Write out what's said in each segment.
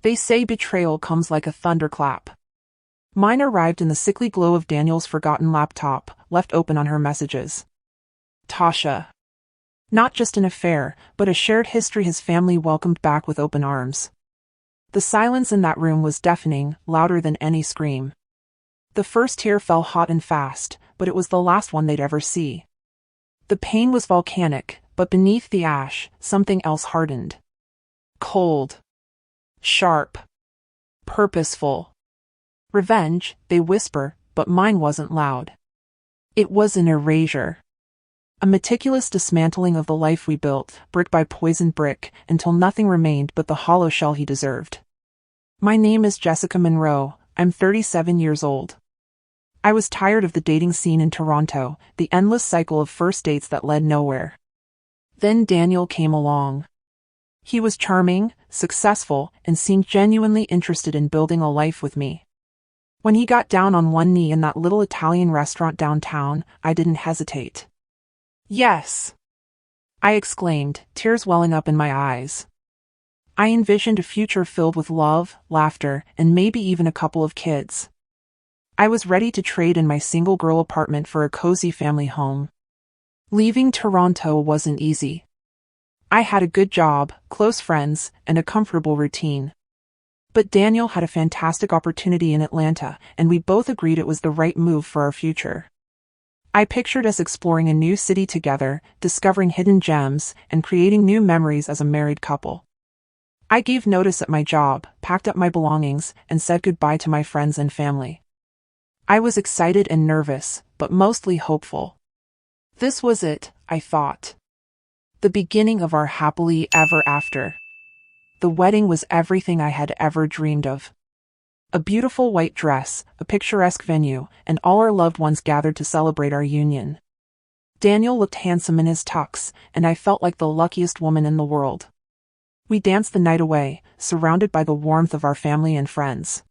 They say betrayal comes like a thunderclap. Mine arrived in the sickly glow of Daniel's forgotten laptop, left open on her messages. Tasha. Not just an affair, but a shared history his family welcomed back with open arms. The silence in that room was deafening, louder than any scream. The first tear fell hot and fast, but it was the last one they'd ever see. The pain was volcanic, but beneath the ash, something else hardened. Cold. Sharp. Purposeful. Revenge, they whisper, but mine wasn't loud. It was an erasure. A meticulous dismantling of the life we built, brick by poisoned brick, until nothing remained but the hollow shell he deserved. My name is Jessica Monroe, I'm 37 years old. I was tired of the dating scene in Toronto, the endless cycle of first dates that led nowhere. Then Daniel came along. He was charming, successful, and seemed genuinely interested in building a life with me. When he got down on one knee in that little Italian restaurant downtown, I didn't hesitate. Yes! I exclaimed, tears welling up in my eyes. I envisioned a future filled with love, laughter, and maybe even a couple of kids. I was ready to trade in my single-girl apartment for a cozy family home. Leaving Toronto wasn't easy. I had a good job, close friends, and a comfortable routine. But Daniel had a fantastic opportunity in Atlanta, and we both agreed it was the right move for our future. I pictured us exploring a new city together, discovering hidden gems, and creating new memories as a married couple. I gave notice at my job, packed up my belongings, and said goodbye to my friends and family. I was excited and nervous, but mostly hopeful. This was it, I thought. The beginning of our happily ever after. The wedding was everything I had ever dreamed of. A beautiful white dress, a picturesque venue, and all our loved ones gathered to celebrate our union. Daniel looked handsome in his tux, and I felt like the luckiest woman in the world. We danced the night away, surrounded by the warmth of our family and friends.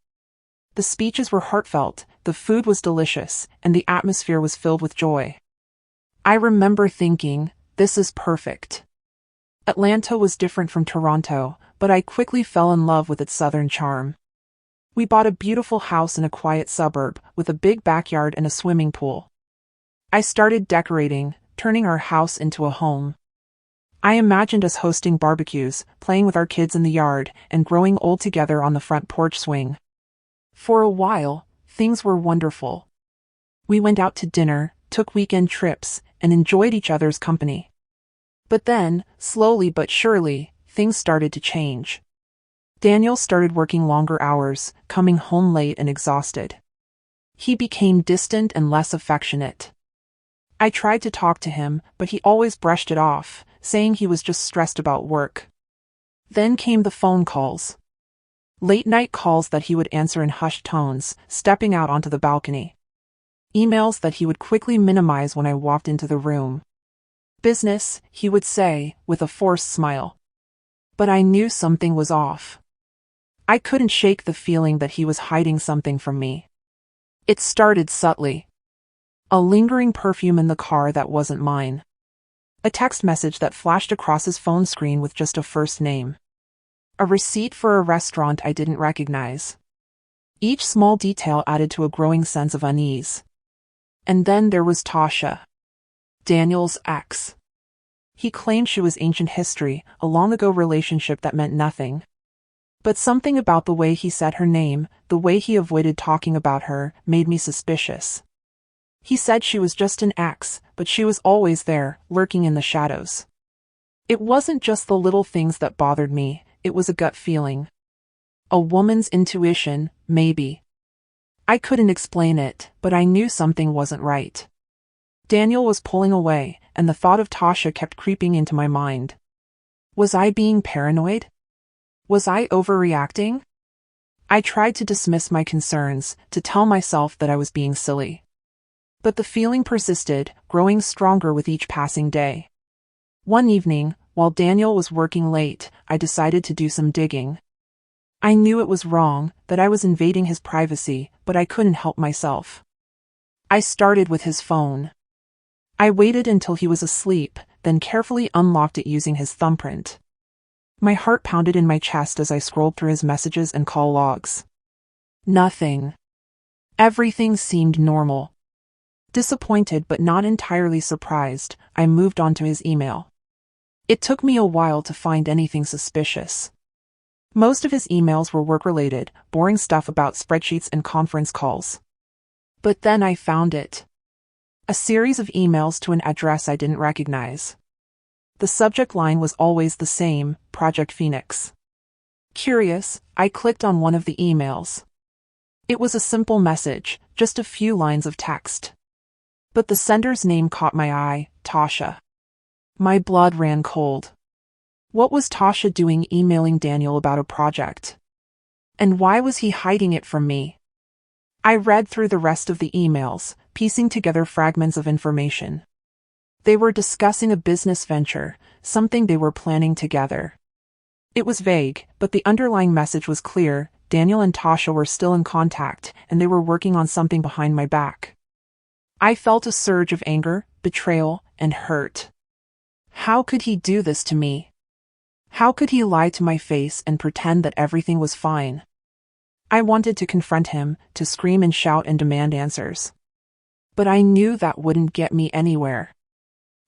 The speeches were heartfelt, the food was delicious, and the atmosphere was filled with joy. I remember thinking, this is perfect. Atlanta was different from Toronto, but I quickly fell in love with its southern charm. We bought a beautiful house in a quiet suburb, with a big backyard and a swimming pool. I started decorating, turning our house into a home. I imagined us hosting barbecues, playing with our kids in the yard, and growing old together on the front porch swing. For a while, things were wonderful. We went out to dinner, took weekend trips, and enjoyed each other's company. But then, slowly but surely, things started to change. Daniel started working longer hours, coming home late and exhausted. He became distant and less affectionate. I tried to talk to him, but he always brushed it off, saying he was just stressed about work. Then came the phone calls. Late-night calls that he would answer in hushed tones, stepping out onto the balcony. Emails that he would quickly minimize when I walked into the room. Business, he would say, with a forced smile. But I knew something was off. I couldn't shake the feeling that he was hiding something from me. It started subtly. A lingering perfume in the car that wasn't mine. A text message that flashed across his phone screen with just a first name. A receipt for a restaurant I didn't recognize. Each small detail added to a growing sense of unease. And then there was Tasha. Daniel's ex. He claimed she was ancient history, a long-ago relationship that meant nothing. But something about the way he said her name, the way he avoided talking about her, made me suspicious. He said she was just an ex, but she was always there, lurking in the shadows. It wasn't just the little things that bothered me, it was a gut feeling. A woman's intuition, maybe. I couldn't explain it, but I knew something wasn't right. Daniel was pulling away, and the thought of Tasha kept creeping into my mind. Was I being paranoid? Was I overreacting? I tried to dismiss my concerns, to tell myself that I was being silly. But the feeling persisted, growing stronger with each passing day. One evening, while Daniel was working late, I decided to do some digging. I knew it was wrong, that I was invading his privacy, but I couldn't help myself. I started with his phone. I waited until he was asleep, then carefully unlocked it using his thumbprint. My heart pounded in my chest as I scrolled through his messages and call logs. Nothing. Everything seemed normal. Disappointed but not entirely surprised, I moved on to his email. It took me a while to find anything suspicious. Most of his emails were work-related, boring stuff about spreadsheets and conference calls. But then I found it. A series of emails to an address I didn't recognize. The subject line was always the same, Project Phoenix. Curious, I clicked on one of the emails. It was a simple message, just a few lines of text. But the sender's name caught my eye, Tasha. My blood ran cold. What was Tasha doing emailing Daniel about a project? And why was he hiding it from me? I read through the rest of the emails, piecing together fragments of information. They were discussing a business venture, something they were planning together. It was vague, but the underlying message was clear. Daniel and Tasha were still in contact, and they were working on something behind my back. I felt a surge of anger, betrayal, and hurt. How could he do this to me? How could he lie to my face and pretend that everything was fine? I wanted to confront him, to scream and shout and demand answers. But I knew that wouldn't get me anywhere.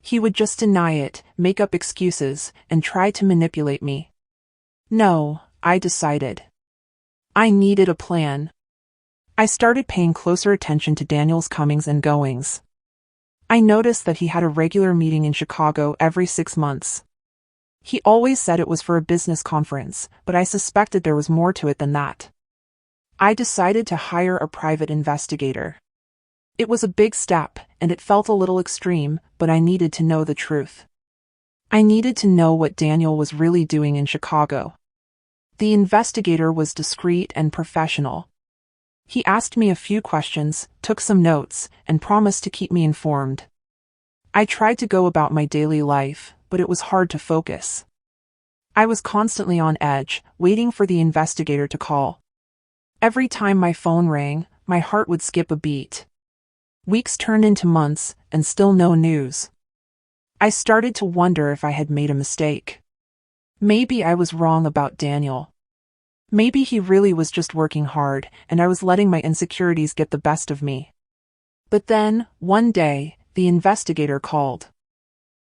He would just deny it, make up excuses, and try to manipulate me. No, I decided. I needed a plan. I started paying closer attention to Daniel's comings and goings. I noticed that he had a regular meeting in Chicago every 6 months. He always said it was for a business conference, but I suspected there was more to it than that. I decided to hire a private investigator. It was a big step, and it felt a little extreme, but I needed to know the truth. I needed to know what Daniel was really doing in Chicago. The investigator was discreet and professional. He asked me a few questions, took some notes, and promised to keep me informed. I tried to go about my daily life, but it was hard to focus. I was constantly on edge, waiting for the investigator to call. Every time my phone rang, my heart would skip a beat. Weeks turned into months, and still no news. I started to wonder if I had made a mistake. Maybe I was wrong about Daniel. Maybe he really was just working hard, and I was letting my insecurities get the best of me. But then, one day, the investigator called.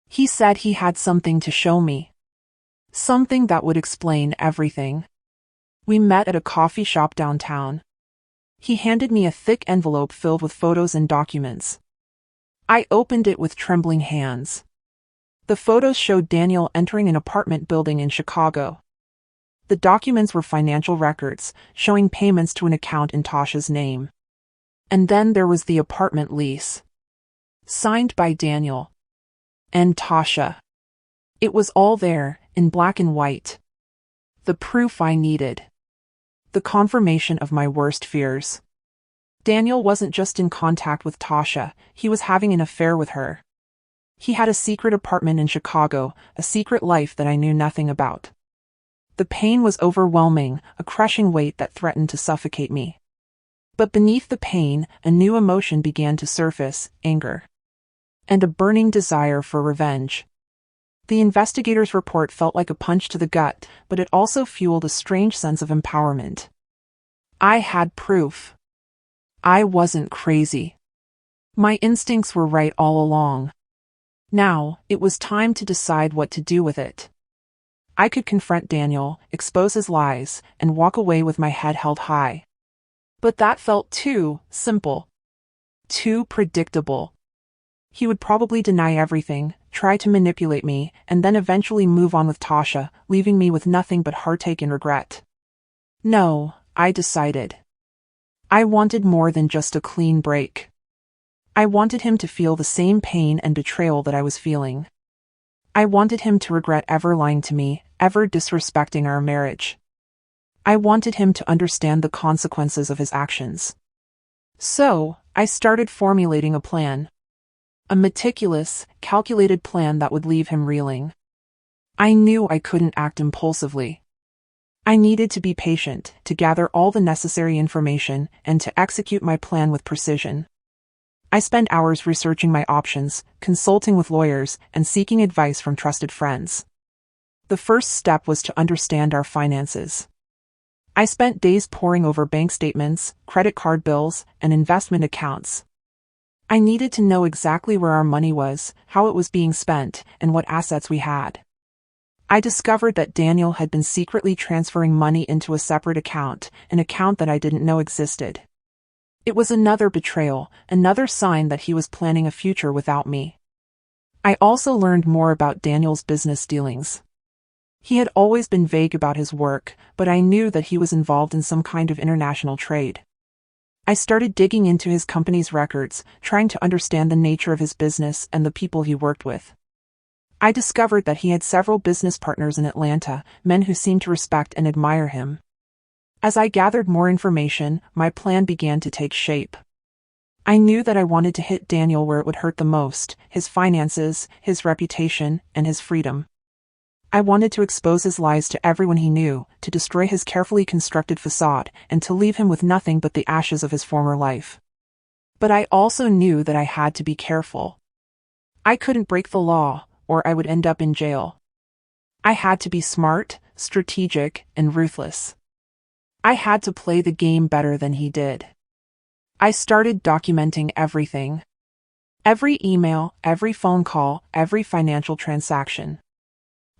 He said he had something to show me. Something that would explain everything. We met at a coffee shop downtown. He handed me a thick envelope filled with photos and documents. I opened it with trembling hands. The photos showed Daniel entering an apartment building in Chicago. The documents were financial records, showing payments to an account in Tasha's name. And then there was the apartment lease. Signed by Daniel. And Tasha. It was all there, in black and white. The proof I needed. The confirmation of my worst fears. Daniel wasn't just in contact with Tasha, he was having an affair with her. He had a secret apartment in Chicago, a secret life that I knew nothing about. The pain was overwhelming, a crushing weight that threatened to suffocate me. But beneath the pain, a new emotion began to surface, anger. And a burning desire for revenge. The investigator's report felt like a punch to the gut, but it also fueled a strange sense of empowerment. I had proof. I wasn't crazy. My instincts were right all along. Now, it was time to decide what to do with it. I could confront Daniel, expose his lies, and walk away with my head held high. But that felt too simple. Too predictable. He would probably deny everything, try to manipulate me, and then eventually move on with Tasha, leaving me with nothing but heartache and regret. No, I decided. I wanted more than just a clean break. I wanted him to feel the same pain and betrayal that I was feeling. I wanted him to regret ever lying to me, ever disrespecting our marriage. I wanted him to understand the consequences of his actions. So, I started formulating a plan. A meticulous, calculated plan that would leave him reeling. I knew I couldn't act impulsively. I needed to be patient, to gather all the necessary information, and to execute my plan with precision. I spent hours researching my options, consulting with lawyers, and seeking advice from trusted friends. The first step was to understand our finances. I spent days poring over bank statements, credit card bills, and investment accounts. I needed to know exactly where our money was, how it was being spent, and what assets we had. I discovered that Daniel had been secretly transferring money into a separate account, an account that I didn't know existed. It was another betrayal, another sign that he was planning a future without me. I also learned more about Daniel's business dealings. He had always been vague about his work, but I knew that he was involved in some kind of international trade. I started digging into his company's records, trying to understand the nature of his business and the people he worked with. I discovered that he had several business partners in Atlanta, men who seemed to respect and admire him. As I gathered more information, my plan began to take shape. I knew that I wanted to hit Daniel where it would hurt the most: his finances, his reputation, and his freedom. I wanted to expose his lies to everyone he knew, to destroy his carefully constructed facade, and to leave him with nothing but the ashes of his former life. But I also knew that I had to be careful. I couldn't break the law, or I would end up in jail. I had to be smart, strategic, and ruthless. I had to play the game better than he did. I started documenting everything. Every email, every phone call, every financial transaction.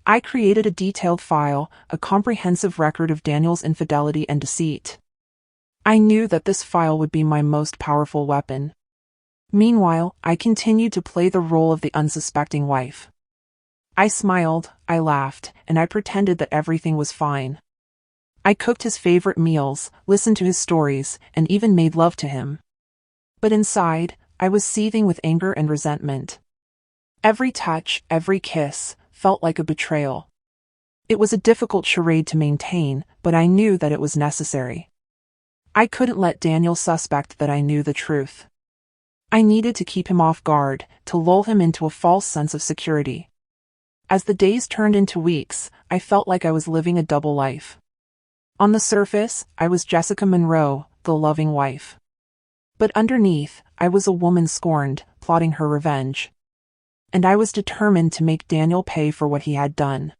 I created a detailed file, a comprehensive record of Daniel's infidelity and deceit. I knew that this file would be my most powerful weapon. Meanwhile, I continued to play the role of the unsuspecting wife. I smiled, I laughed, and I pretended that everything was fine. I cooked his favorite meals, listened to his stories, and even made love to him. But inside, I was seething with anger and resentment. Every touch, every kiss, felt like a betrayal. It was a difficult charade to maintain, but I knew that it was necessary. I couldn't let Daniel suspect that I knew the truth. I needed to keep him off guard, to lull him into a false sense of security. As the days turned into weeks, I felt like I was living a double life. On the surface, I was Jessica Monroe, the loving wife. But underneath, I was a woman scorned, plotting her revenge. And I was determined to make Daniel pay for what he had done.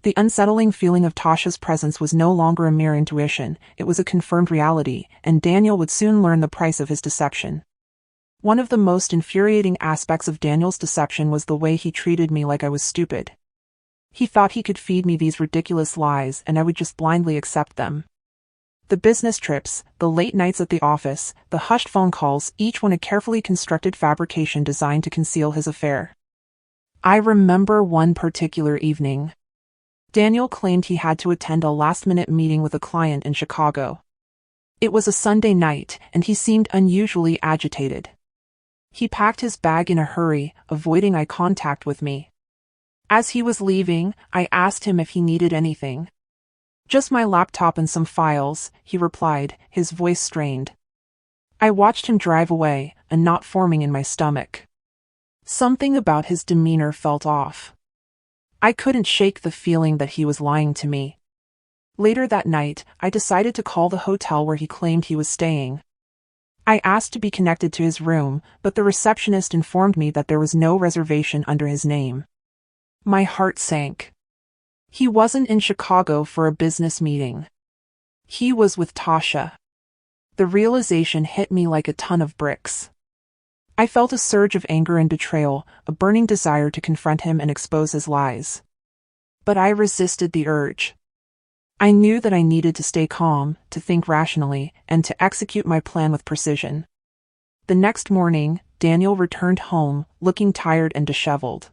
The unsettling feeling of Tasha's presence was no longer a mere intuition, it was a confirmed reality, and Daniel would soon learn the price of his deception. One of the most infuriating aspects of Daniel's deception was the way he treated me like I was stupid. He thought he could feed me these ridiculous lies and I would just blindly accept them. The business trips, the late nights at the office, the hushed phone calls, each one a carefully constructed fabrication designed to conceal his affair. I remember one particular evening. Daniel claimed he had to attend a last-minute meeting with a client in Chicago. It was a Sunday night, and he seemed unusually agitated. He packed his bag in a hurry, avoiding eye contact with me. As he was leaving, I asked him if he needed anything. "Just my laptop and some files," he replied, his voice strained. I watched him drive away, a knot forming in my stomach. Something about his demeanor felt off. I couldn't shake the feeling that he was lying to me. Later that night, I decided to call the hotel where he claimed he was staying. I asked to be connected to his room, but the receptionist informed me that there was no reservation under his name. My heart sank. He wasn't in Chicago for a business meeting. He was with Tasha. The realization hit me like a ton of bricks. I felt a surge of anger and betrayal, a burning desire to confront him and expose his lies. But I resisted the urge. I knew that I needed to stay calm, to think rationally, and to execute my plan with precision. The next morning, Daniel returned home, looking tired and disheveled.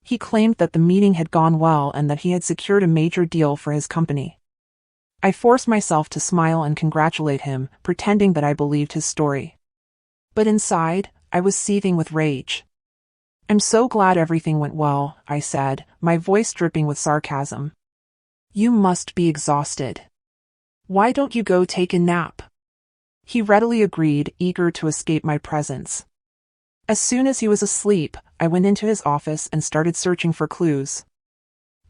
He claimed that the meeting had gone well and that he had secured a major deal for his company. I forced myself to smile and congratulate him, pretending that I believed his story. But inside, I was seething with rage. "I'm so glad everything went well," I said, my voice dripping with sarcasm. "You must be exhausted. Why don't you go take a nap?" He readily agreed, eager to escape my presence. As soon as he was asleep, I went into his office and started searching for clues.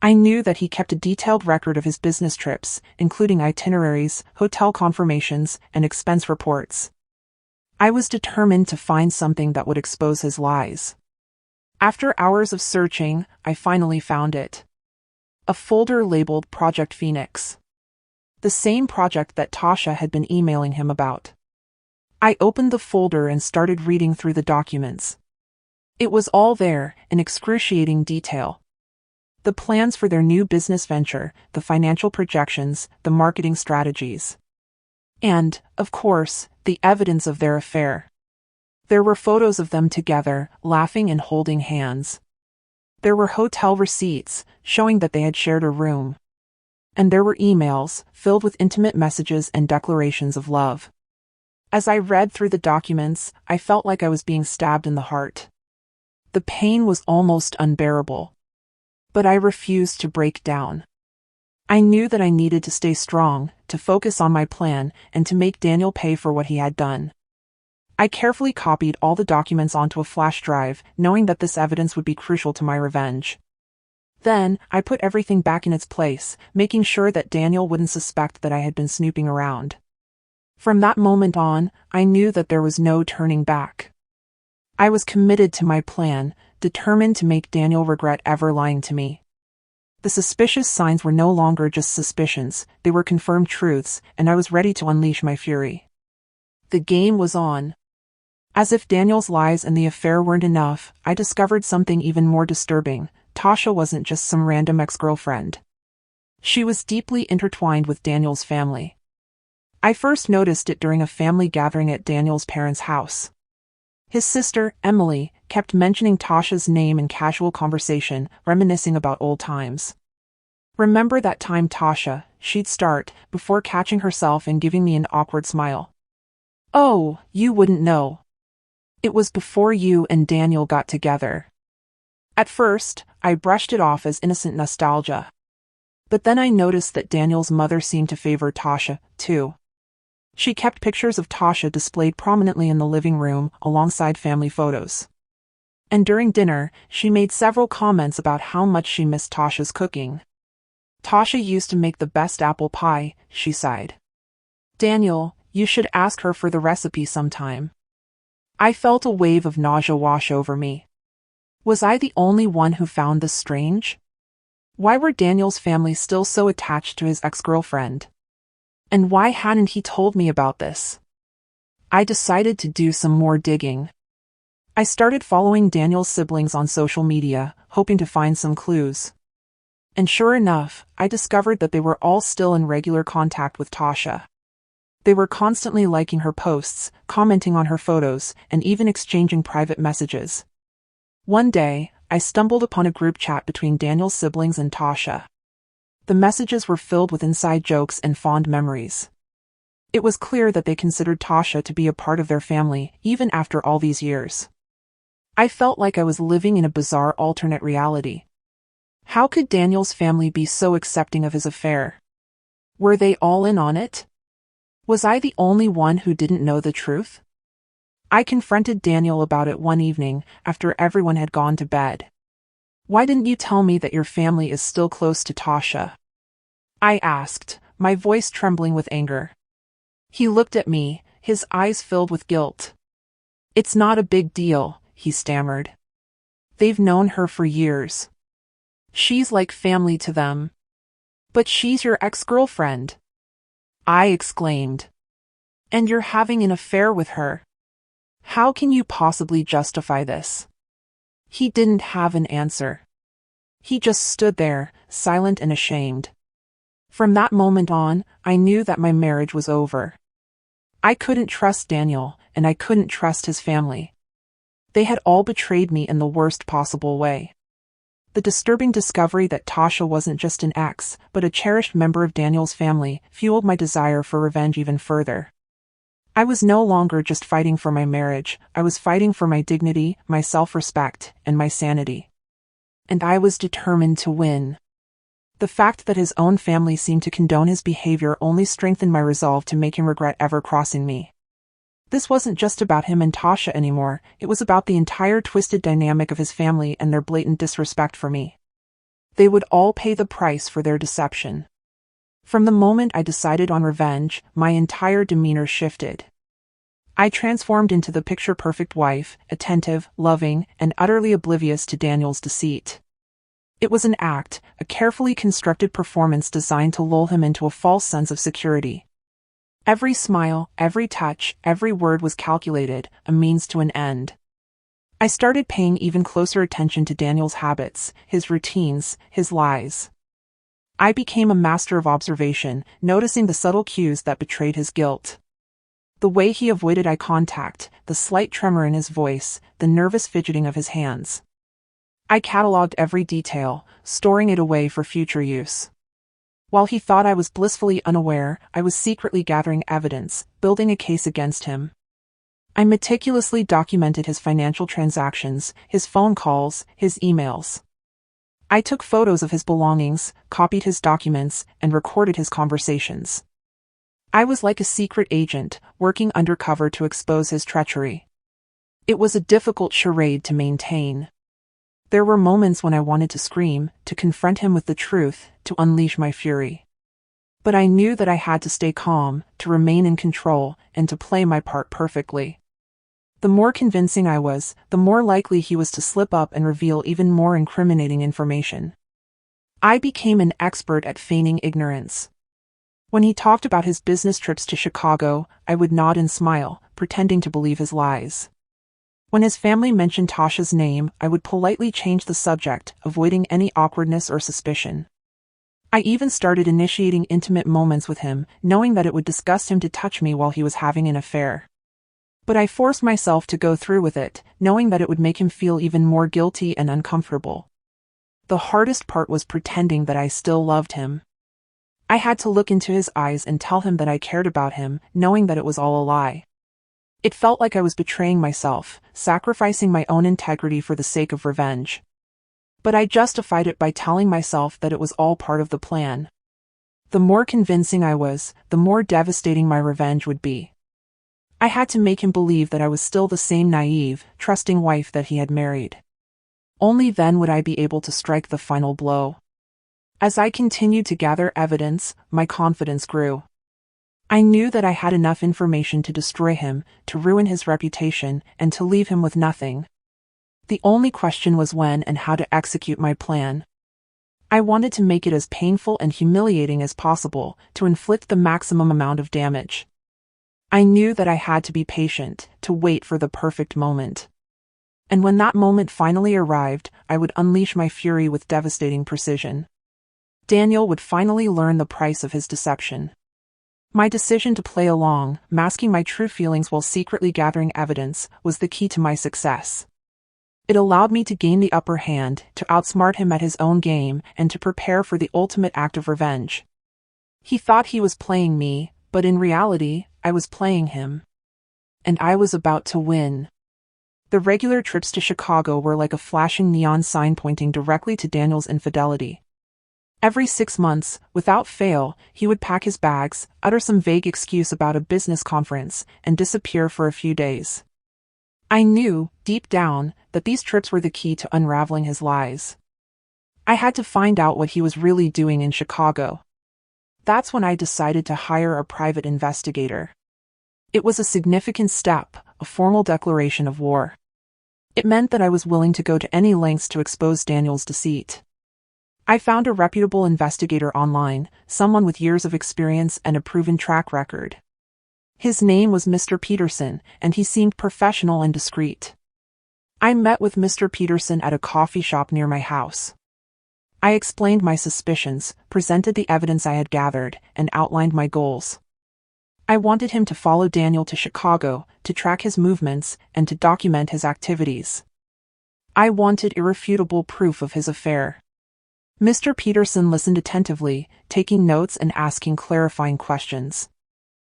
I knew that he kept a detailed record of his business trips, including itineraries, hotel confirmations, and expense reports. I was determined to find something that would expose his lies. After hours of searching, I finally found it. A folder labeled Project Phoenix. The same project that Tasha had been emailing him about. I opened the folder and started reading through the documents. It was all there, in excruciating detail. The plans for their new business venture, the financial projections, the marketing strategies. And, of course, the evidence of their affair. There were photos of them together, laughing and holding hands. There were hotel receipts, showing that they had shared a room. And there were emails, filled with intimate messages and declarations of love. As I read through the documents, I felt like I was being stabbed in the heart. The pain was almost unbearable. But I refused to break down. I knew that I needed to stay strong, to focus on my plan, and to make Daniel pay for what he had done. I carefully copied all the documents onto a flash drive, knowing that this evidence would be crucial to my revenge. Then, I put everything back in its place, making sure that Daniel wouldn't suspect that I had been snooping around. From that moment on, I knew that there was no turning back. I was committed to my plan, determined to make Daniel regret ever lying to me. The suspicious signs were no longer just suspicions, they were confirmed truths, and I was ready to unleash my fury. The game was on. As if Daniel's lies and the affair weren't enough, I discovered something even more disturbing. Tasha wasn't just some random ex-girlfriend. She was deeply intertwined with Daniel's family. I first noticed it during a family gathering at Daniel's parents' house. His sister, Emily, kept mentioning Tasha's name in casual conversation, reminiscing about old times. "Remember that time, Tasha?" she'd start, before catching herself and giving me an awkward smile. "Oh, you wouldn't know. It was before you and Daniel got together." At first, I brushed it off as innocent nostalgia. But then I noticed that Daniel's mother seemed to favor Tasha, too. She kept pictures of Tasha displayed prominently in the living room, alongside family photos. And during dinner, she made several comments about how much she missed Tasha's cooking. "Tasha used to make the best apple pie," she sighed. "Daniel, you should ask her for the recipe sometime." I felt a wave of nausea wash over me. Was I the only one who found this strange? Why were Daniel's family still so attached to his ex-girlfriend? And why hadn't he told me about this? I decided to do some more digging. I started following Daniel's siblings on social media, hoping to find some clues. And sure enough, I discovered that they were all still in regular contact with Tasha. They were constantly liking her posts, commenting on her photos, and even exchanging private messages. One day, I stumbled upon a group chat between Daniel's siblings and Tasha. The messages were filled with inside jokes and fond memories. It was clear that they considered Tasha to be a part of their family, even after all these years. I felt like I was living in a bizarre alternate reality. How could Daniel's family be so accepting of his affair? Were they all in on it? Was I the only one who didn't know the truth? I confronted Daniel about it one evening, after everyone had gone to bed. "Why didn't you tell me that your family is still close to Tasha?" I asked, my voice trembling with anger. He looked at me, his eyes filled with guilt. "It's not a big deal," he stammered. "They've known her for years. She's like family to them." "But she's your ex-girlfriend," I exclaimed. "And you're having an affair with her. How can you possibly justify this?" He didn't have an answer. He just stood there, silent and ashamed. From that moment on, I knew that my marriage was over. I couldn't trust Daniel, and I couldn't trust his family. They had all betrayed me in the worst possible way. The disturbing discovery that Tasha wasn't just an ex, but a cherished member of Daniel's family, fueled my desire for revenge even further. I was no longer just fighting for my marriage, I was fighting for my dignity, my self-respect, and my sanity. And I was determined to win. The fact that his own family seemed to condone his behavior only strengthened my resolve to make him regret ever crossing me. This wasn't just about him and Tasha anymore, it was about the entire twisted dynamic of his family and their blatant disrespect for me. They would all pay the price for their deception. From the moment I decided on revenge, my entire demeanor shifted. I transformed into the picture-perfect wife, attentive, loving, and utterly oblivious to Daniel's deceit. It was an act, a carefully constructed performance designed to lull him into a false sense of security. Every smile, every touch, every word was calculated, a means to an end. I started paying even closer attention to Daniel's habits, his routines, his lies. I became a master of observation, noticing the subtle cues that betrayed his guilt. The way he avoided eye contact, the slight tremor in his voice, the nervous fidgeting of his hands. I cataloged every detail, storing it away for future use. While he thought I was blissfully unaware, I was secretly gathering evidence, building a case against him. I meticulously documented his financial transactions, his phone calls, his emails. I took photos of his belongings, copied his documents, and recorded his conversations. I was like a secret agent, working undercover to expose his treachery. It was a difficult charade to maintain. There were moments when I wanted to scream, to confront him with the truth, to unleash my fury. But I knew that I had to stay calm, to remain in control, and to play my part perfectly. The more convincing I was, the more likely he was to slip up and reveal even more incriminating information. I became an expert at feigning ignorance. When he talked about his business trips to Chicago, I would nod and smile, pretending to believe his lies. When his family mentioned Tasha's name, I would politely change the subject, avoiding any awkwardness or suspicion. I even started initiating intimate moments with him, knowing that it would disgust him to touch me while he was having an affair. But I forced myself to go through with it, knowing that it would make him feel even more guilty and uncomfortable. The hardest part was pretending that I still loved him. I had to look into his eyes and tell him that I cared about him, knowing that it was all a lie. It felt like I was betraying myself, sacrificing my own integrity for the sake of revenge. But I justified it by telling myself that it was all part of the plan. The more convincing I was, the more devastating my revenge would be. I had to make him believe that I was still the same naive, trusting wife that he had married. Only then would I be able to strike the final blow. As I continued to gather evidence, my confidence grew. I knew that I had enough information to destroy him, to ruin his reputation, and to leave him with nothing. The only question was when and how to execute my plan. I wanted to make it as painful and humiliating as possible, to inflict the maximum amount of damage. I knew that I had to be patient, to wait for the perfect moment. And when that moment finally arrived, I would unleash my fury with devastating precision. Daniel would finally learn the price of his deception. My decision to play along, masking my true feelings while secretly gathering evidence, was the key to my success. It allowed me to gain the upper hand, to outsmart him at his own game, and to prepare for the ultimate act of revenge. He thought he was playing me, but in reality, I was playing him. And I was about to win. The regular trips to Chicago were like a flashing neon sign pointing directly to Daniel's infidelity. Every 6 months, without fail, he would pack his bags, utter some vague excuse about a business conference, and disappear for a few days. I knew, deep down, that these trips were the key to unraveling his lies. I had to find out what he was really doing in Chicago. That's when I decided to hire a private investigator. It was a significant step, a formal declaration of war. It meant that I was willing to go to any lengths to expose Daniel's deceit. I found a reputable investigator online, someone with years of experience and a proven track record. His name was Mr. Peterson, and he seemed professional and discreet. I met with Mr. Peterson at a coffee shop near my house. I explained my suspicions, presented the evidence I had gathered, and outlined my goals. I wanted him to follow Daniel to Chicago, to track his movements, and to document his activities. I wanted irrefutable proof of his affair. Mr. Peterson listened attentively, taking notes and asking clarifying questions.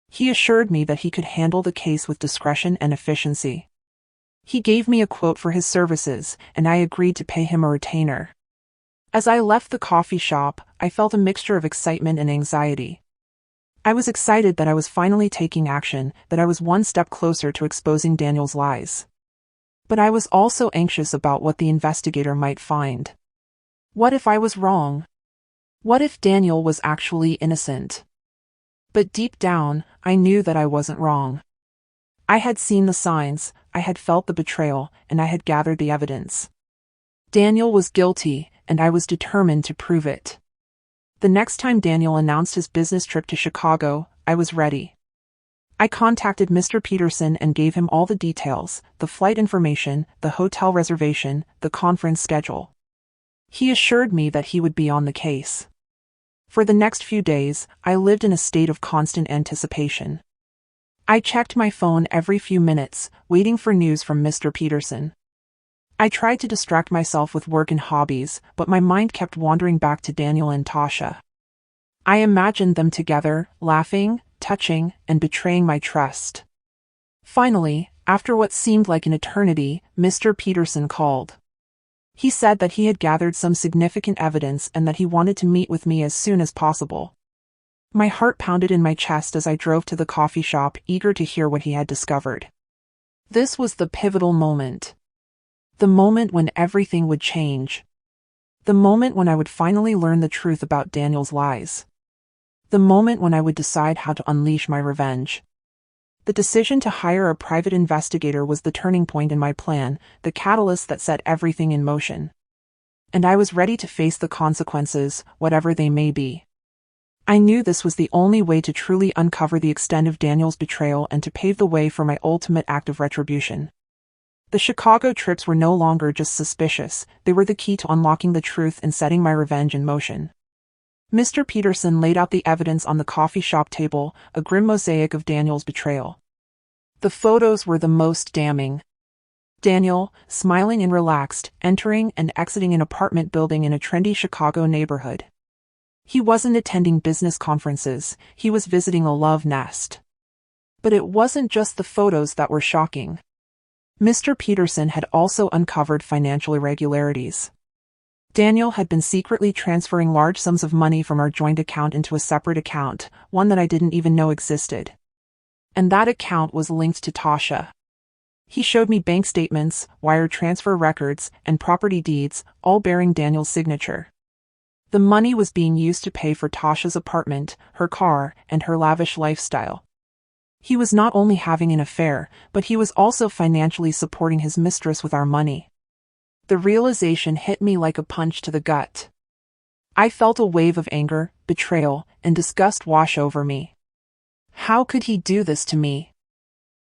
He assured me that he could handle the case with discretion and efficiency. He gave me a quote for his services, and I agreed to pay him a retainer. As I left the coffee shop, I felt a mixture of excitement and anxiety. I was excited that I was finally taking action, that I was one step closer to exposing Daniel's lies. But I was also anxious about what the investigator might find. What if I was wrong? What if Daniel was actually innocent? But deep down, I knew that I wasn't wrong. I had seen the signs, I had felt the betrayal, and I had gathered the evidence. Daniel was guilty, and I was determined to prove it. The next time Daniel announced his business trip to Chicago, I was ready. I contacted Mr. Peterson and gave him all the details, the flight information, the hotel reservation, the conference schedule. He assured me that he would be on the case. For the next few days, I lived in a state of constant anticipation. I checked my phone every few minutes, waiting for news from Mr. Peterson. I tried to distract myself with work and hobbies, but my mind kept wandering back to Daniel and Tasha. I imagined them together, laughing, touching, and betraying my trust. Finally, after what seemed like an eternity, Mr. Peterson called. He said that he had gathered some significant evidence and that he wanted to meet with me as soon as possible. My heart pounded in my chest as I drove to the coffee shop, eager to hear what he had discovered. This was the pivotal moment. The moment when everything would change. The moment when I would finally learn the truth about Daniel's lies. The moment when I would decide how to unleash my revenge. The decision to hire a private investigator was the turning point in my plan, the catalyst that set everything in motion. And I was ready to face the consequences, whatever they may be. I knew this was the only way to truly uncover the extent of Daniel's betrayal and to pave the way for my ultimate act of retribution. The Chicago trips were no longer just suspicious, they were the key to unlocking the truth and setting my revenge in motion. Mr. Peterson laid out the evidence on the coffee shop table, a grim mosaic of Daniel's betrayal. The photos were the most damning. Daniel, smiling and relaxed, entering and exiting an apartment building in a trendy Chicago neighborhood. He wasn't attending business conferences, he was visiting a love nest. But it wasn't just the photos that were shocking. Mr. Peterson had also uncovered financial irregularities. Daniel had been secretly transferring large sums of money from our joint account into a separate account, one that I didn't even know existed. And that account was linked to Tasha. He showed me bank statements, wire transfer records, and property deeds, all bearing Daniel's signature. The money was being used to pay for Tasha's apartment, her car, and her lavish lifestyle. He was not only having an affair, but he was also financially supporting his mistress with our money. The realization hit me like a punch to the gut. I felt a wave of anger, betrayal, and disgust wash over me. How could he do this to me?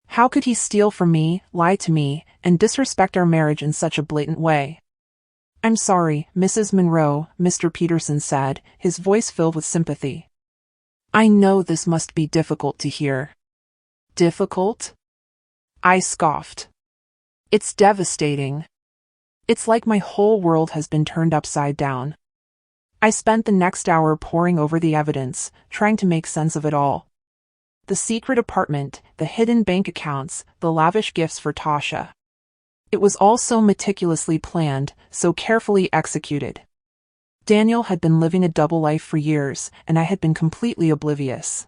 How could he steal from me, lie to me, and disrespect our marriage in such a blatant way? "I'm sorry, Mrs. Monroe," Mr. Peterson said, his voice filled with sympathy. "I know this must be difficult to hear." "Difficult?" I scoffed. "It's devastating. It's like my whole world has been turned upside down." I spent the next hour poring over the evidence, trying to make sense of it all. The secret apartment, the hidden bank accounts, the lavish gifts for Tasha. It was all so meticulously planned, so carefully executed. Daniel had been living a double life for years, and I had been completely oblivious.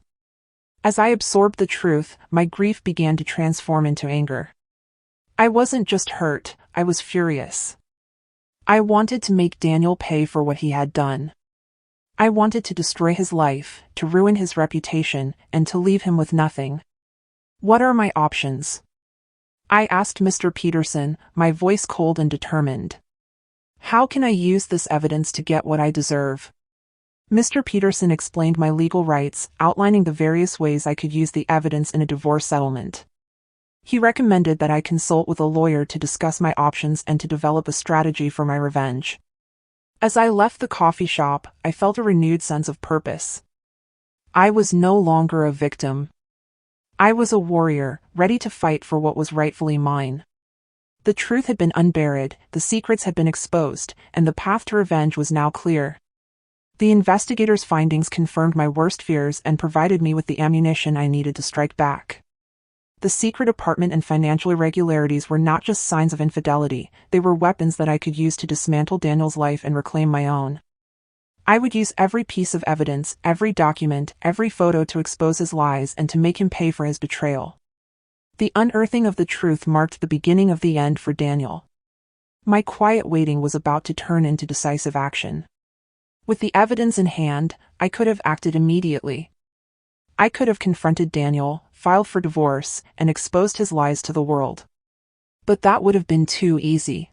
As I absorbed the truth, my grief began to transform into anger. I wasn't just hurt, I was furious. I wanted to make Daniel pay for what he had done. I wanted to destroy his life, to ruin his reputation, and to leave him with nothing. "What are my options?" I asked Mr. Peterson, my voice cold and determined. "How can I use this evidence to get what I deserve?" Mr. Peterson explained my legal rights, outlining the various ways I could use the evidence in a divorce settlement. He recommended that I consult with a lawyer to discuss my options and to develop a strategy for my revenge. As I left the coffee shop, I felt a renewed sense of purpose. I was no longer a victim. I was a warrior, ready to fight for what was rightfully mine. The truth had been unburied, the secrets had been exposed, and the path to revenge was now clear. The investigator's findings confirmed my worst fears and provided me with the ammunition I needed to strike back. The secret apartment and financial irregularities were not just signs of infidelity, they were weapons that I could use to dismantle Daniel's life and reclaim my own. I would use every piece of evidence, every document, every photo to expose his lies and to make him pay for his betrayal. The unearthing of the truth marked the beginning of the end for Daniel. My quiet waiting was about to turn into decisive action. With the evidence in hand, I could have acted immediately. I could have confronted Daniel, filed for divorce, and exposed his lies to the world. But that would have been too easy.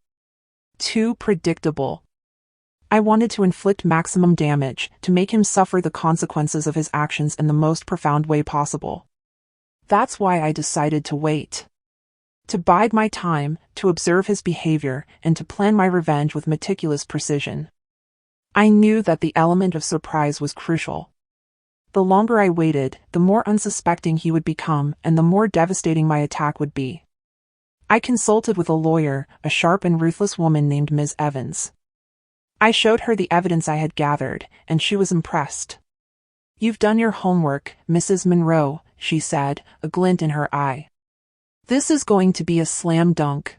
Too predictable. I wanted to inflict maximum damage, to make him suffer the consequences of his actions in the most profound way possible. That's why I decided to wait. To bide my time, to observe his behavior, and to plan my revenge with meticulous precision. I knew that the element of surprise was crucial. The longer I waited, the more unsuspecting he would become, and the more devastating my attack would be. I consulted with a lawyer, a sharp and ruthless woman named Ms. Evans. I showed her the evidence I had gathered, and she was impressed. "You've done your homework, Mrs. Monroe," she said, a glint in her eye. "This is going to be a slam dunk."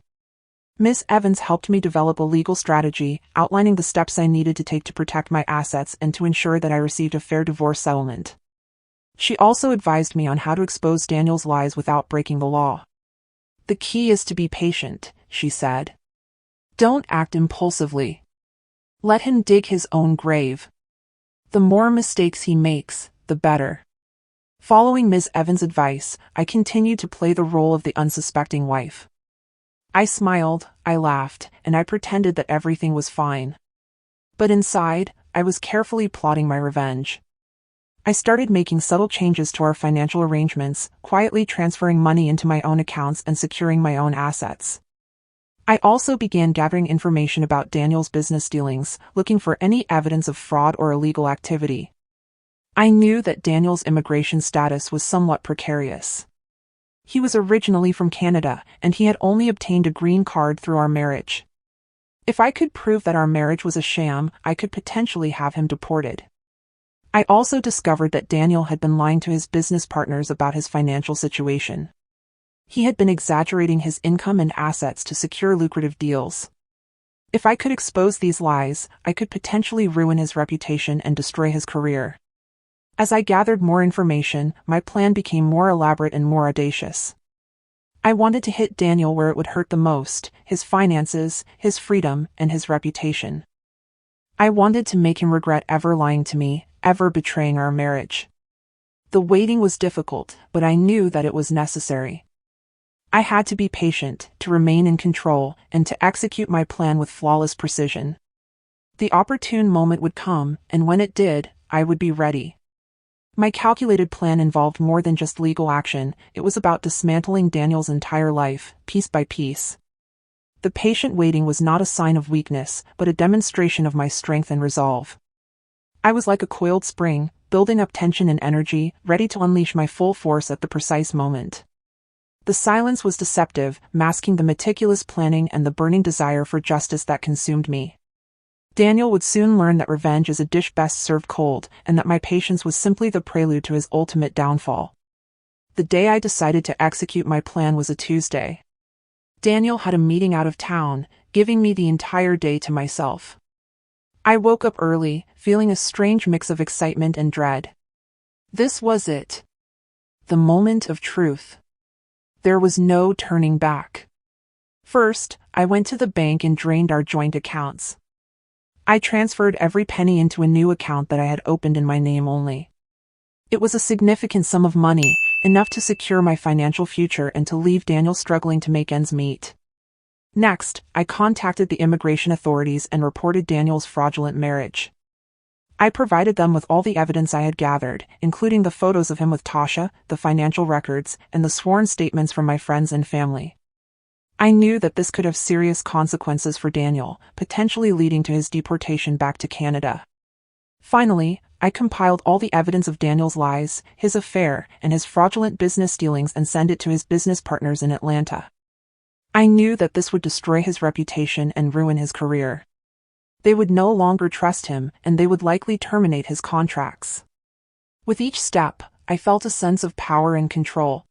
Ms. Evans helped me develop a legal strategy, outlining the steps I needed to take to protect my assets and to ensure that I received a fair divorce settlement. She also advised me on how to expose Daniel's lies without breaking the law. "The key is to be patient," she said. "Don't act impulsively. Let him dig his own grave. The more mistakes he makes, the better." Following Ms. Evans' advice, I continued to play the role of the unsuspecting wife. I smiled, I laughed, and I pretended that everything was fine. But inside, I was carefully plotting my revenge. I started making subtle changes to our financial arrangements, quietly transferring money into my own accounts and securing my own assets. I also began gathering information about Daniel's business dealings, looking for any evidence of fraud or illegal activity. I knew that Daniel's immigration status was somewhat precarious. He was originally from Canada, and he had only obtained a green card through our marriage. If I could prove that our marriage was a sham, I could potentially have him deported. I also discovered that Daniel had been lying to his business partners about his financial situation. He had been exaggerating his income and assets to secure lucrative deals. If I could expose these lies, I could potentially ruin his reputation and destroy his career. As I gathered more information, my plan became more elaborate and more audacious. I wanted to hit Daniel where it would hurt the most: his finances, his freedom, and his reputation. I wanted to make him regret ever lying to me, ever betraying our marriage. The waiting was difficult, but I knew that it was necessary. I had to be patient, to remain in control, and to execute my plan with flawless precision. The opportune moment would come, and when it did, I would be ready. My calculated plan involved more than just legal action. It was about dismantling Daniel's entire life, piece by piece. The patient waiting was not a sign of weakness, but a demonstration of my strength and resolve. I was like a coiled spring, building up tension and energy, ready to unleash my full force at the precise moment. The silence was deceptive, masking the meticulous planning and the burning desire for justice that consumed me. Daniel would soon learn that revenge is a dish best served cold, and that my patience was simply the prelude to his ultimate downfall. The day I decided to execute my plan was a Tuesday. Daniel had a meeting out of town, giving me the entire day to myself. I woke up early, feeling a strange mix of excitement and dread. This was it. The moment of truth. There was no turning back. First, I went to the bank and drained our joint accounts. I transferred every penny into a new account that I had opened in my name only. It was a significant sum of money, enough to secure my financial future and to leave Daniel struggling to make ends meet. Next, I contacted the immigration authorities and reported Daniel's fraudulent marriage. I provided them with all the evidence I had gathered, including the photos of him with Tasha, the financial records, and the sworn statements from my friends and family. I knew that this could have serious consequences for Daniel, potentially leading to his deportation back to Canada. Finally, I compiled all the evidence of Daniel's lies, his affair, and his fraudulent business dealings and sent it to his business partners in Atlanta. I knew that this would destroy his reputation and ruin his career. They would no longer trust him, and they would likely terminate his contracts. With each step, I felt a sense of power and control.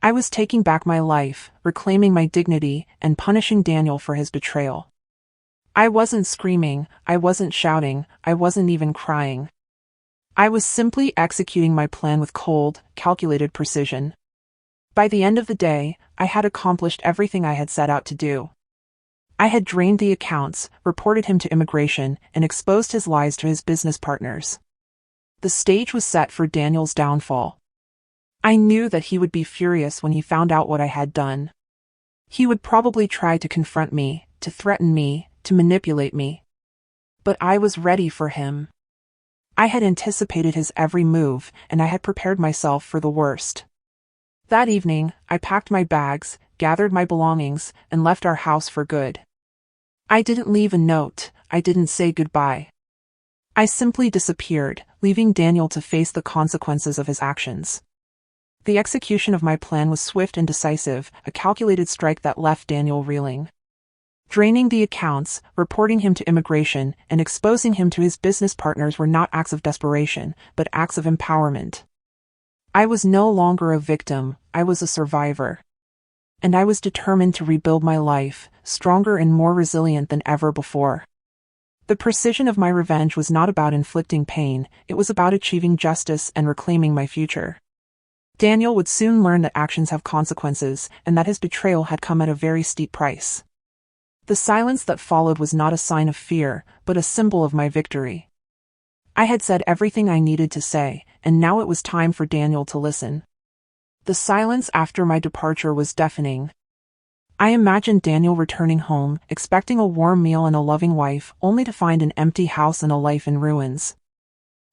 I was taking back my life, reclaiming my dignity, and punishing Daniel for his betrayal. I wasn't screaming, I wasn't shouting, I wasn't even crying. I was simply executing my plan with cold, calculated precision. By the end of the day, I had accomplished everything I had set out to do. I had drained the accounts, reported him to immigration, and exposed his lies to his business partners. The stage was set for Daniel's downfall. I knew that he would be furious when he found out what I had done. He would probably try to confront me, to threaten me, to manipulate me. But I was ready for him. I had anticipated his every move, and I had prepared myself for the worst. That evening, I packed my bags, gathered my belongings, and left our house for good. I didn't leave a note, I didn't say goodbye. I simply disappeared, leaving Daniel to face the consequences of his actions. The execution of my plan was swift and decisive, a calculated strike that left Daniel reeling. Draining the accounts, reporting him to immigration, and exposing him to his business partners were not acts of desperation, but acts of empowerment. I was no longer a victim, I was a survivor. And I was determined to rebuild my life, stronger and more resilient than ever before. The precision of my revenge was not about inflicting pain, it was about achieving justice and reclaiming my future. Daniel would soon learn that actions have consequences, and that his betrayal had come at a very steep price. The silence that followed was not a sign of fear, but a symbol of my victory. I had said everything I needed to say, and now it was time for Daniel to listen. The silence after my departure was deafening. I imagined Daniel returning home, expecting a warm meal and a loving wife, only to find an empty house and a life in ruins.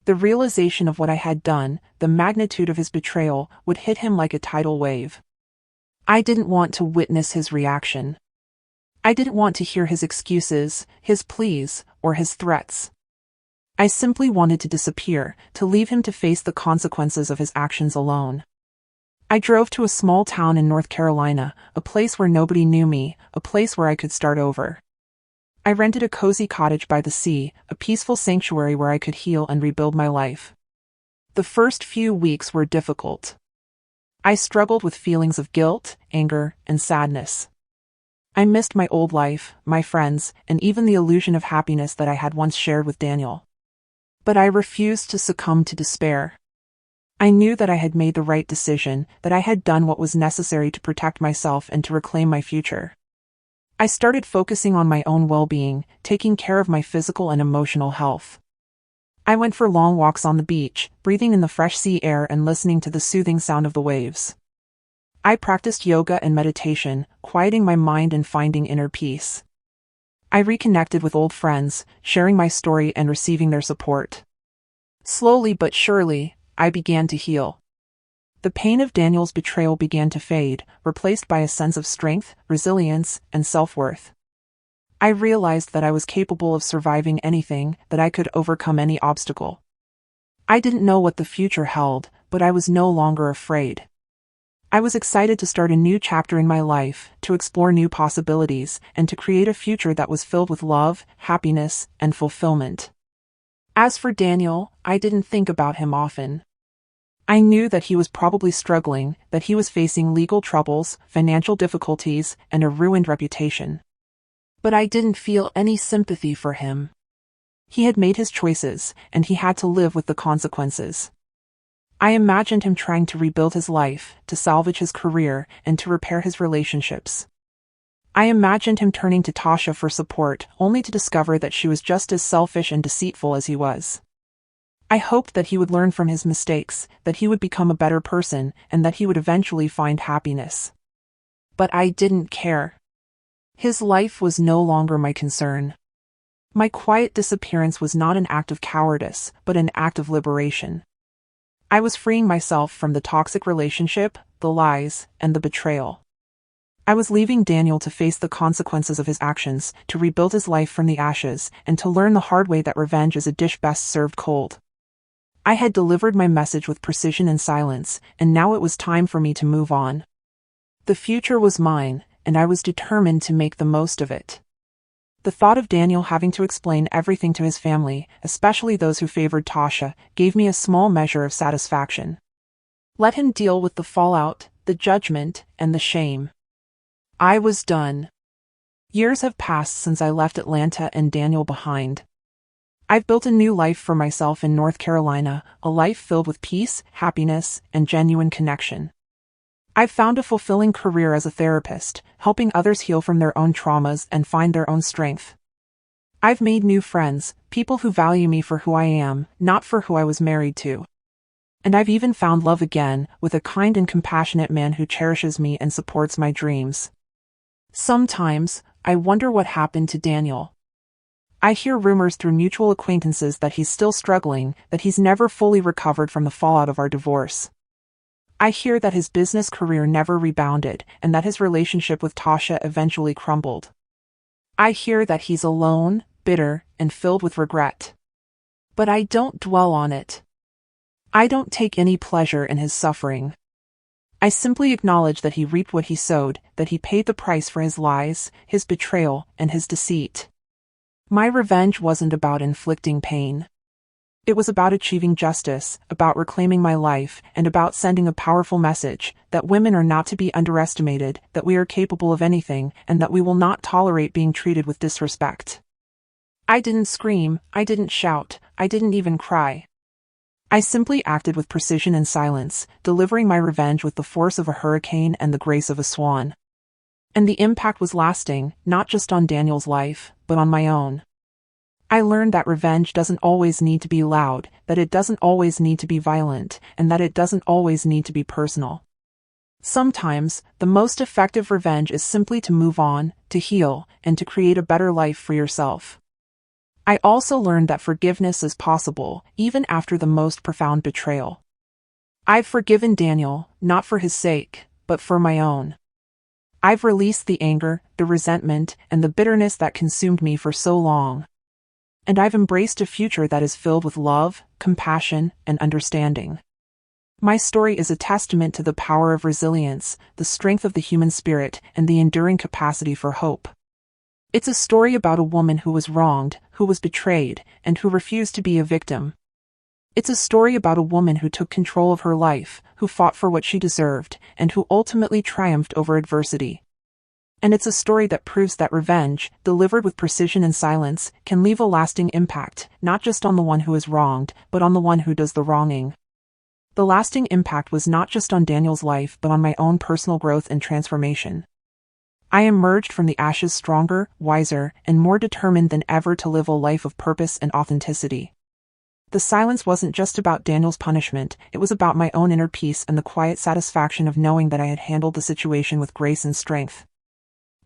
The realization of what I had done, the magnitude of his betrayal, would hit him like a tidal wave. I didn't want to witness his reaction. I didn't want to hear his excuses, his pleas, or his threats. I simply wanted to disappear, to leave him to face the consequences of his actions alone. I drove to a small town in North Carolina, a place where nobody knew me, a place where I could start over. I rented a cozy cottage by the sea, a peaceful sanctuary where I could heal and rebuild my life. The first few weeks were difficult. I struggled with feelings of guilt, anger, and sadness. I missed my old life, my friends, and even the illusion of happiness that I had once shared with Daniel. But I refused to succumb to despair. I knew that I had made the right decision, that I had done what was necessary to protect myself and to reclaim my future. I started focusing on my own well-being, taking care of my physical and emotional health. I went for long walks on the beach, breathing in the fresh sea air and listening to the soothing sound of the waves. I practiced yoga and meditation, quieting my mind and finding inner peace. I reconnected with old friends, sharing my story and receiving their support. Slowly but surely, I began to heal. The pain of Daniel's betrayal began to fade, replaced by a sense of strength, resilience, and self-worth. I realized that I was capable of surviving anything, that I could overcome any obstacle. I didn't know what the future held, but I was no longer afraid. I was excited to start a new chapter in my life, to explore new possibilities, and to create a future that was filled with love, happiness, and fulfillment. As for Daniel, I didn't think about him often. I knew that he was probably struggling, that he was facing legal troubles, financial difficulties, and a ruined reputation. But I didn't feel any sympathy for him. He had made his choices, and he had to live with the consequences. I imagined him trying to rebuild his life, to salvage his career, and to repair his relationships. I imagined him turning to Tasha for support, only to discover that she was just as selfish and deceitful as he was. I hoped that he would learn from his mistakes, that he would become a better person, and that he would eventually find happiness. But I didn't care. His life was no longer my concern. My quiet disappearance was not an act of cowardice, but an act of liberation. I was freeing myself from the toxic relationship, the lies, and the betrayal. I was leaving Daniel to face the consequences of his actions, to rebuild his life from the ashes, and to learn the hard way that revenge is a dish best served cold. I had delivered my message with precision and silence, and now it was time for me to move on. The future was mine, and I was determined to make the most of it. The thought of Daniel having to explain everything to his family, especially those who favored Tasha, gave me a small measure of satisfaction. Let him deal with the fallout, the judgment, and the shame. I was done. Years have passed since I left Atlanta and Daniel behind. I've built a new life for myself in North Carolina, a life filled with peace, happiness, and genuine connection. I've found a fulfilling career as a therapist, helping others heal from their own traumas and find their own strength. I've made new friends, people who value me for who I am, not for who I was married to. And I've even found love again, with a kind and compassionate man who cherishes me and supports my dreams. Sometimes, I wonder what happened to Daniel. I hear rumors through mutual acquaintances that he's still struggling, that he's never fully recovered from the fallout of our divorce. I hear that his business career never rebounded, and that his relationship with Tasha eventually crumbled. I hear that he's alone, bitter, and filled with regret. But I don't dwell on it. I don't take any pleasure in his suffering. I simply acknowledge that he reaped what he sowed, that he paid the price for his lies, his betrayal, and his deceit. My revenge wasn't about inflicting pain. It was about achieving justice, about reclaiming my life, and about sending a powerful message that women are not to be underestimated, that we are capable of anything, and that we will not tolerate being treated with disrespect. I didn't scream, I didn't shout, I didn't even cry. I simply acted with precision and silence, delivering my revenge with the force of a hurricane and the grace of a swan. And the impact was lasting, not just on Daniel's life, but on my own. I learned that revenge doesn't always need to be loud, that it doesn't always need to be violent, and that it doesn't always need to be personal. Sometimes, the most effective revenge is simply to move on, to heal, and to create a better life for yourself. I also learned that forgiveness is possible, even after the most profound betrayal. I've forgiven Daniel, not for his sake, but for my own. I've released the anger, the resentment, and the bitterness that consumed me for so long. And I've embraced a future that is filled with love, compassion, and understanding. My story is a testament to the power of resilience, the strength of the human spirit, and the enduring capacity for hope. It's a story about a woman who was wronged, who was betrayed, and who refused to be a victim. It's a story about a woman who took control of her life, who fought for what she deserved, and who ultimately triumphed over adversity. And it's a story that proves that revenge, delivered with precision and silence, can leave a lasting impact, not just on the one who is wronged, but on the one who does the wronging. The lasting impact was not just on Daniel's life but on my own personal growth and transformation. I emerged from the ashes stronger, wiser, and more determined than ever to live a life of purpose and authenticity. The silence wasn't just about Daniel's punishment, it was about my own inner peace and the quiet satisfaction of knowing that I had handled the situation with grace and strength.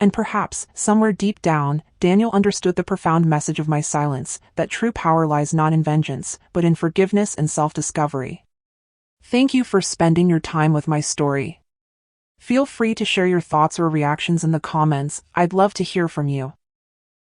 And perhaps, somewhere deep down, Daniel understood the profound message of my silence, that true power lies not in vengeance, but in forgiveness and self-discovery. Thank you for spending your time with my story. Feel free to share your thoughts or reactions in the comments, I'd love to hear from you.